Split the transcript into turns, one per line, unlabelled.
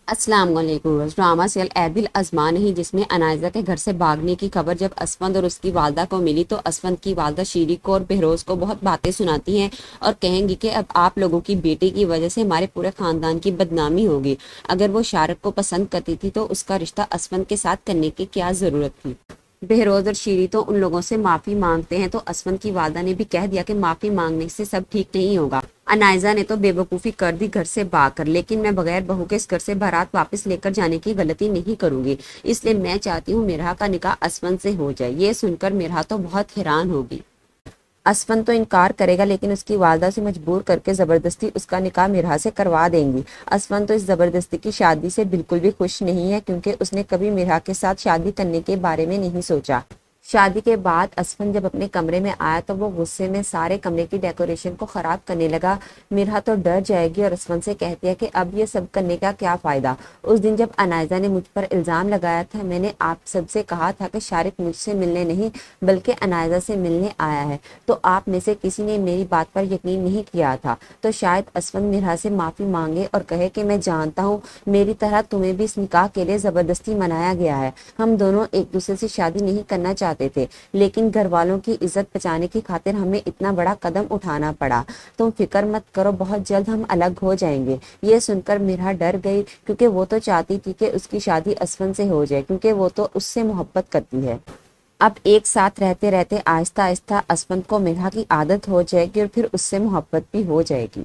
السلام علیکم۔ Drama serial عیب الازمان ہی جس میں انائزہ کے گھر سے بھاگنے کی خبر جب اسفند اور اس کی والدہ کو ملی تو اسفند کی والدہ شیری کو اور بہروز کو بہت باتیں سناتی ہیں اور کہیں گی کہ اب آپ لوگوں کی بیٹی کی وجہ سے ہمارے پورے خاندان کی بدنامی ہوگی۔ اگر وہ شارق کو پسند کرتی تھی تو اس کا رشتہ اسفند کے ساتھ کرنے کی کیا ضرورت تھی۔ بہروز اور شیری تو ان لوگوں سے معافی مانگتے ہیں تو اسفند کی والدہ نے بھی کہہ دیا کہ معافی مانگنے سے سب ٹھیک نہیں ہوگا۔ انائزہ نے تو بے وقوفی کر دی گھر سے بھاگ کر، لیکن میں بغیر بہو کے اس گھر سے بارات واپس لے کر جانے کی غلطی نہیں کروں گی، اس لیے میں چاہتی ہوں میرا کا نکاح اسفند سے ہو جائے۔ یہ سن کر میرا تو بہت حیران ہوگی۔ اسفند تو انکار کرے گا لیکن اس کی والدہ سے مجبور کر کے زبردستی اس کا نکاح میرا سے کروا دیں گی۔ اسفند تو اس زبردستی کی شادی سے بالکل بھی خوش نہیں ہے کیونکہ اس نے کبھی میرا کے ساتھ شادی کرنے کے بارے میں نہیں سوچا۔ شادی کے بعد اسفند جب اپنے کمرے میں آیا تو وہ غصے میں سارے کمرے کی ڈیکوریشن کو خراب کرنے لگا۔ میرا تو ڈر جائے گی اور اسفند سے کہتی ہے کہ اب یہ سب کرنے کا کیا فائدہ۔ اس دن جب انائزہ نے مجھ پر الزام لگایا تھا میں نے آپ سب سے کہا تھا کہ شارق مجھ سے ملنے نہیں بلکہ انائزہ سے ملنے آیا ہے، تو آپ میں سے کسی نے میری بات پر یقین نہیں کیا تھا۔ تو شاید اسفند میرا سے معافی مانگے اور کہے کہ میں جانتا ہوں میری طرح تمہیں بھی اس نکاح کے لیے زبردستی منایا گیا ہے، ہم دونوں ایک دوسرے سے شادی نہیں کرنا چاہتے تھے لیکن گھر والوں کی عزت بچانے کی خاطر ہمیں اتنا بڑا قدم اٹھانا پڑا۔ تم فکر مت کرو، بہت جلد ہم الگ ہو جائیں گے۔ یہ سن کر میرا ڈر گئی کیونکہ وہ تو چاہتی تھی کہ اس کی شادی اسفند سے ہو جائے کیونکہ وہ تو اس سے محبت کرتی ہے۔ اب ایک ساتھ رہتے رہتے آہستہ آہستہ اسفند کو میرا کی عادت ہو جائے گی اور پھر اس سے محبت بھی ہو جائے گی۔